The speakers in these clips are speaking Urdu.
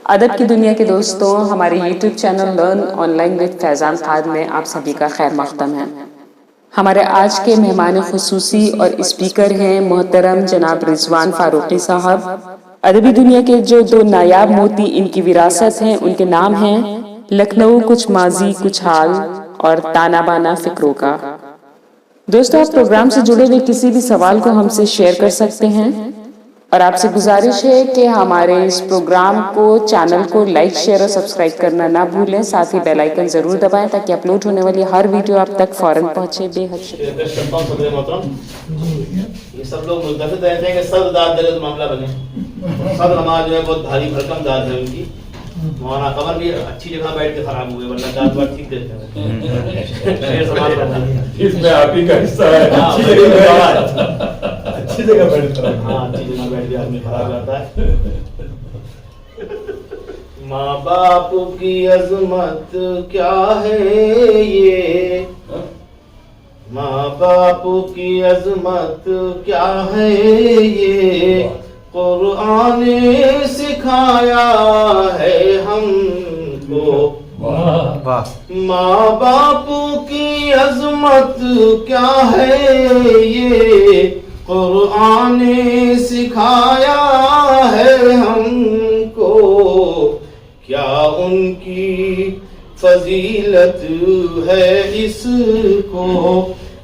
ادب کی دنیا کے دوستوں، ہمارے YouTube channel learn online with Faizan Khan میں آپ سبھی کا خیر مقدم ہے۔ ہمارے آج کے مہمان خصوصی اور اسپیکر ہیں محترم جناب رضوان فاروقی صاحب۔ ادبی دنیا کے جو دو نایاب موتی ان کی وراثت ہیں، ان کے نام ہیں لکھنؤ کچھ ماضی کچھ حال اور تانا بانا فکروں کا۔ دوستو، آپ پروگرام سے جڑے ہوئے کسی بھی سوال کو ہم سے شیئر کر سکتے ہیں، اور آپ سے گزارش ہے کہ ہمارے اس پروگرام کو چینل کو لائک شیئر اور سبسکرائب کرنا نہ بھولیں، ساتھ ہی بیل آئیکن ضرور دبائیں تاکہ اپلوڈ ہونے والی ہر ویڈیو آپ تک فوراً پہنچے۔ بے حد شکریہ۔ یہ سب لوگ ملتفت رہتے ہیں کہ صدر داد دے تو معاملہ بنے۔ صدر ہمارا جو ہے بہت بھاری بھرکم داد ہے ان کی۔ مولانا قمر بھی اچھی جگہ بیٹھ کے خراب ہوئے، ورنہ داد بات ٹھیک دیتے ہیں۔ اس میں آپ ہی کا حصہ ہے۔ اچھی جگہ بیٹھ کر، ہاں اچھی جگہ بیٹھ کے آدمی خراب جاتا ہے۔ ماں باپ کی عظمت کیا ہے یہ، ماں باپ کی عظمت کیا ہے یہ، قرآن نے سکھایا ہے ہم کو۔ ماں باپ کی عظمت کیا ہے یہ، قرآن نے سکھایا ہے ہم کو۔ کیا ان کی فضیلت ہے اس کو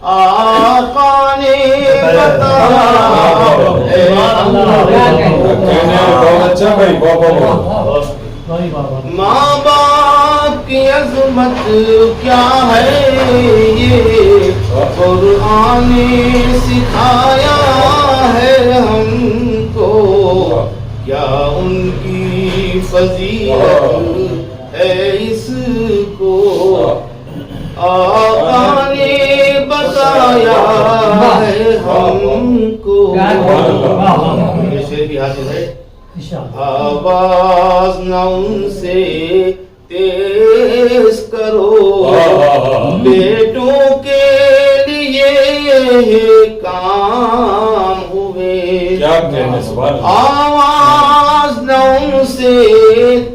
آقا نے بتایا ہے ماں باپ کی عظمت کیا ہے یہ، قرآن نے سکھایا ہے ہم کو۔ کیا ان کی فضیلت ہے اس کو آقا نے بتایا ہے ہم کو۔ یہ شعر بھی حاصل ہے۔ آواز نہ ان سے تیز کرو، بیٹوں کے لیے کام ہوئے۔ آواز نہ ان سے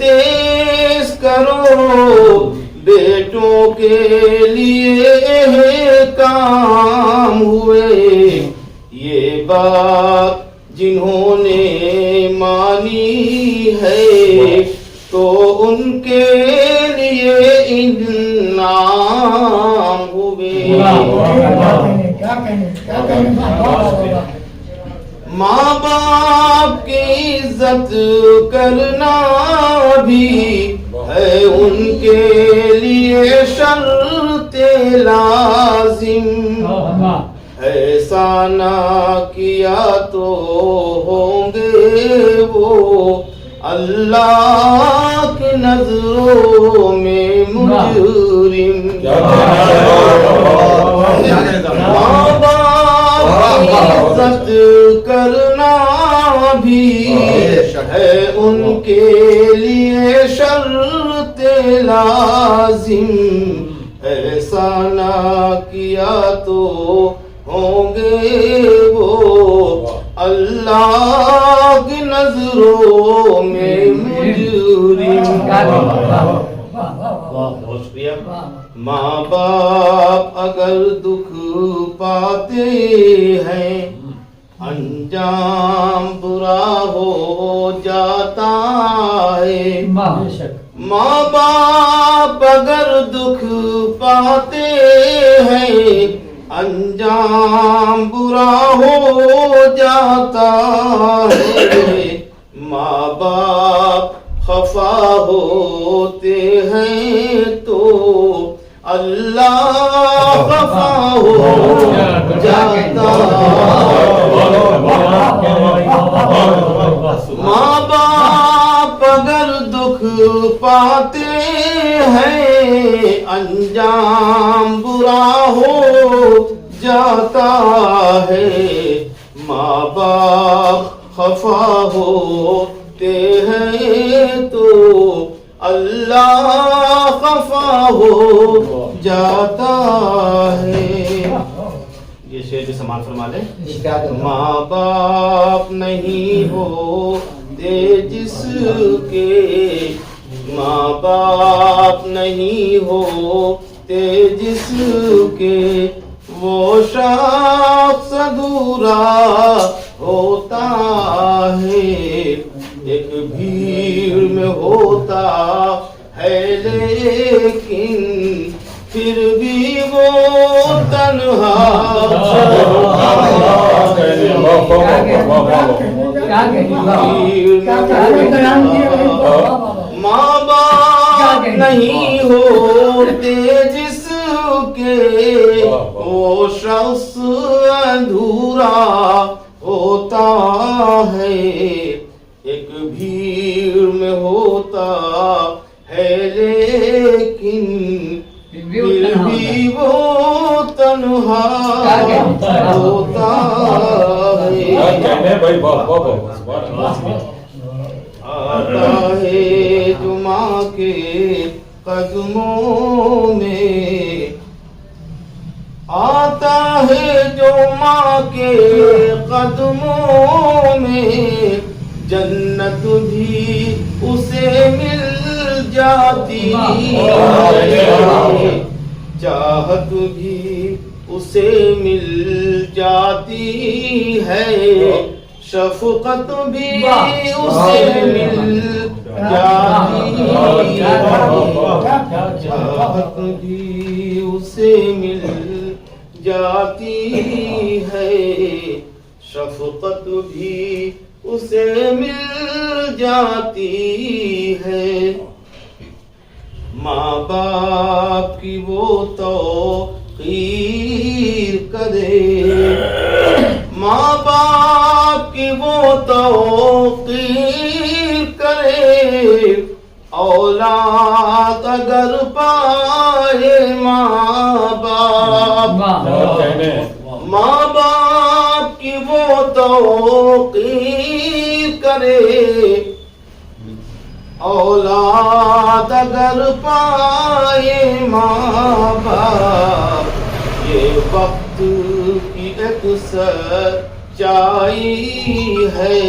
تیز کرو، بیٹوں کے لیے کام ہوئے۔ یہ بات جنہوں نے مانی ہے تو ان کے لیے انعام ہوئے۔ ماں باپ کی عزت کرنا بھی ہے ان کے لیے شرط لازم۔ ایسا نہ کیا تو ہوں گے وہ اللہ کی نظروں میں مجرم۔ ماں باپ کی عزت کرنا بھی ہے ان کے لیے شرط لازم۔ ایسا نہ کیا تو ہوں گے وہ اللہ کی نظروں میں مجرم۔ بہت شکریہ۔ ماں باپ اگر دکھ پاتے ہیں، انجام برا ہو جاتا ہے۔ ماں باپ اگر دکھ پاتے ہیں، انجام برا ہو جاتا ہے۔ ماں باپ خفا ہوتے ہیں تو اللہ خفا ہو جاتا ہے۔ ماں باپ اگر دکھ پاتے ہیں، انجام برا ہو جاتا ہے۔ ماں باپ خفا ہوتے ہیں تو اللہ خفا ہو جاتا ہے۔ یہ شعر بھی سماعت فرما لیں۔ ماں باپ نہیں ہو جس کے ماں باپ نہیں ہوتے، جس کے وہ شخص ادھورا ہوتا ہے، ایک بھیڑ میں ہوتا ہے لیکن پھر بھی وہ تنہا۔ ماں باپ نہیں ہوتے جس کے وہ شخص ادھورا ہوتا ہے، ایک بھیڑ میں ہوتا ہے لیکن پھر بھی وہ تنہا ہوتا ہے۔ آتا ہے جو ماں کے قدموں میں، آتا ہے جو ماں کے قدموں میں، جنت بھی اسے مل جاتی ہے، چاہت بھی اسے مل جاتی ہے، شفقت بھی اسے مل جاتی ہے، چاہت بھی اسے مل جاتی ہے، شفقت بھی اسے مل جاتی ہے۔ ماں باپ کی وہ توقیر کرے، ماں باپ کی وہ توقیر کرے، اولاد اگر پائے ماں باپ، ماں باپ کی وہ توقیر کرے، اولاد اگر پائے ماں باپ، یہ وقت کی ایک سچائی ہے،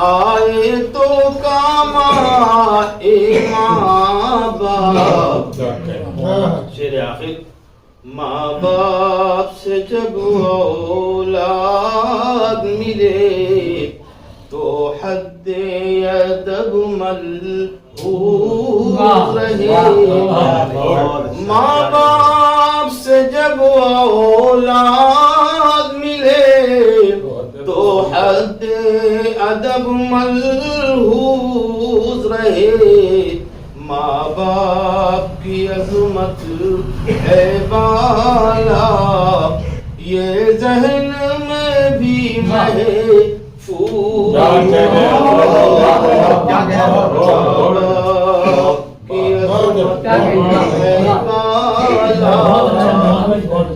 آئے تو کام آئے ماں باپ۔ شعر آخر، ماں باپ سے جب اولاد ملے تو حد ادب ملحوظ رہے، ماں باپ سے جب اولاد ملے تو حد ادب ملحوظ رہے، ماں باپ کی عظمت ہے بالا، یہ ذہن میں بھی محفوظ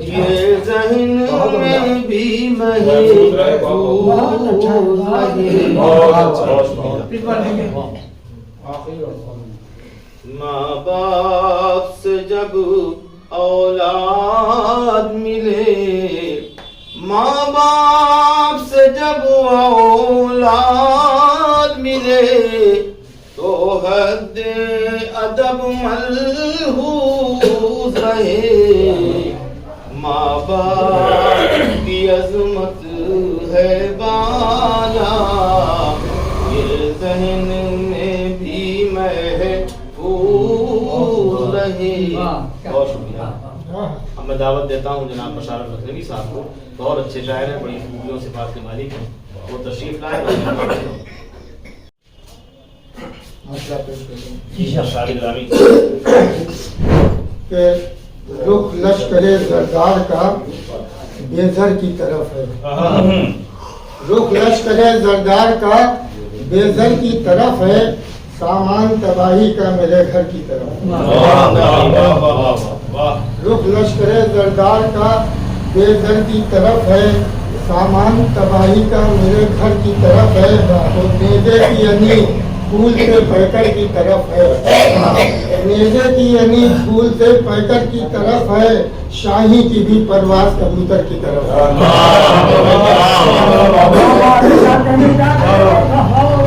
یہ ذہن میں بھی محفوظ ماں باپ سے جب اولاد ملے، ماں باپ سے جب اولاد ملے تو حد ادب ملحوظ رہے، ماں باپ کی عظمت ہے بالا، یہ ذہن میں بھی محفوظ رہے۔ بہت شکریہ۔ اب میں دعوت دیتا ہوں جناب بشارت لکھنوی صاحب کو، بہت اچھے شاعر ہیں، بڑی خوبیوں سے بات کے مالک ہیں، وہ تشریف لائے۔ رخ لشکر زردار کا بیزر کی طرف ہے، رخ لشکر زردار کا بیزر کی طرف ہے، سامان تباہی کا میرے گھر کی طرف۔ رخ لشکر زردار کا بیزر کی طرف ہے، سامان تباہی کا میرے گھر کی طرف ہے، تو نیزے کی یعنی پھول سے پیکر کی طرف ہے، نیزے کی یعنی پھول سے پیکر کی طرف ہے، شاہی کی بھی پرواز کبوتر کی طرف ہے۔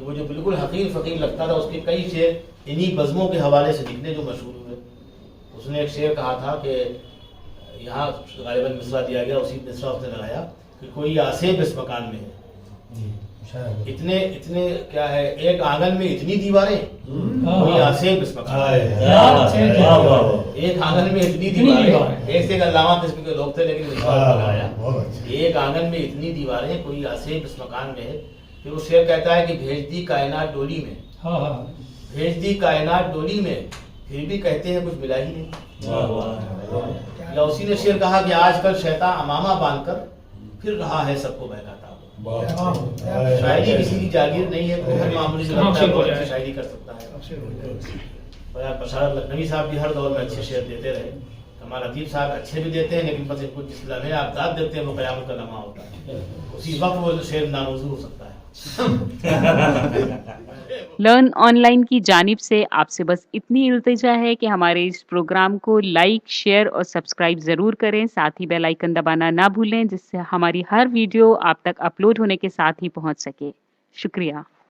کہ وہ جو بالکل حقیر فقیر لگتا تھا، اس کے کئی شعر انہی بزموں کے حوالے سے لکھنے جو مشہور ہوئے. اس نے ایک شعر کہا تھا کہ یہاں غالباً مصرع دیا گیا، اسی مصرع اس نے لگایا کہ کوئی آسیب اس مکان میں ہے. اتنے کیا ہے، ایک آنگن میں اتنی دیواریں، کوئی آسیب اس مکان میں. ایک آنگن میں اتنی دیواریں، ایسے ایک علامہ قسم کے لوگ تھے لیکن مصرع لگایا، ایک آنگن میں اتنی دیواریں، کوئی آسیب اس مکان میں ہے. پھر وہ شعر کہتا ہے کہ بھیج دی کائنات ڈولی میں، بھیج دی کائنات ڈولی میں، پھر بھی کہتے ہیں کچھ ملا ہی نہیں. یا اسی نے شعر کہا کہ آج کل شیطان امامہ باندھ کر پھر رہا ہے سب کو بہکاتا. شاعری کسی کی جاگیر نہیں ہے، کوئی ہر معمولی سے لگتا ہے بہت اچھی شاعری کر سکتا ہے. بشارت لکھنوی صاحب بھی ہر دور میں اچھے شعر دیتے رہے. ہمارا ادیب صاحب اچھے بھی دیتے ہیں لیکن بس ان کو جس لمحے آپ داد دیتے ہیں وہ قیامت کا لمحہ ہوتا ہے، اسی وقت وہ شعر ناموزوں ہو سکتا ہے. لرن آن لائن کی جانب سے آپ سے بس اتنی التجا ہے کہ ہمارے اس پروگرام کو لائک، شیئر اور سبسکرائب ضرور کریں. ساتھ ہی بیل آئیکن دبانا نہ بھولیں جس سے ہماری ہر ویڈیو آپ تک اپلوڈ ہونے کے ساتھ ہی پہنچ سکے. شکریہ.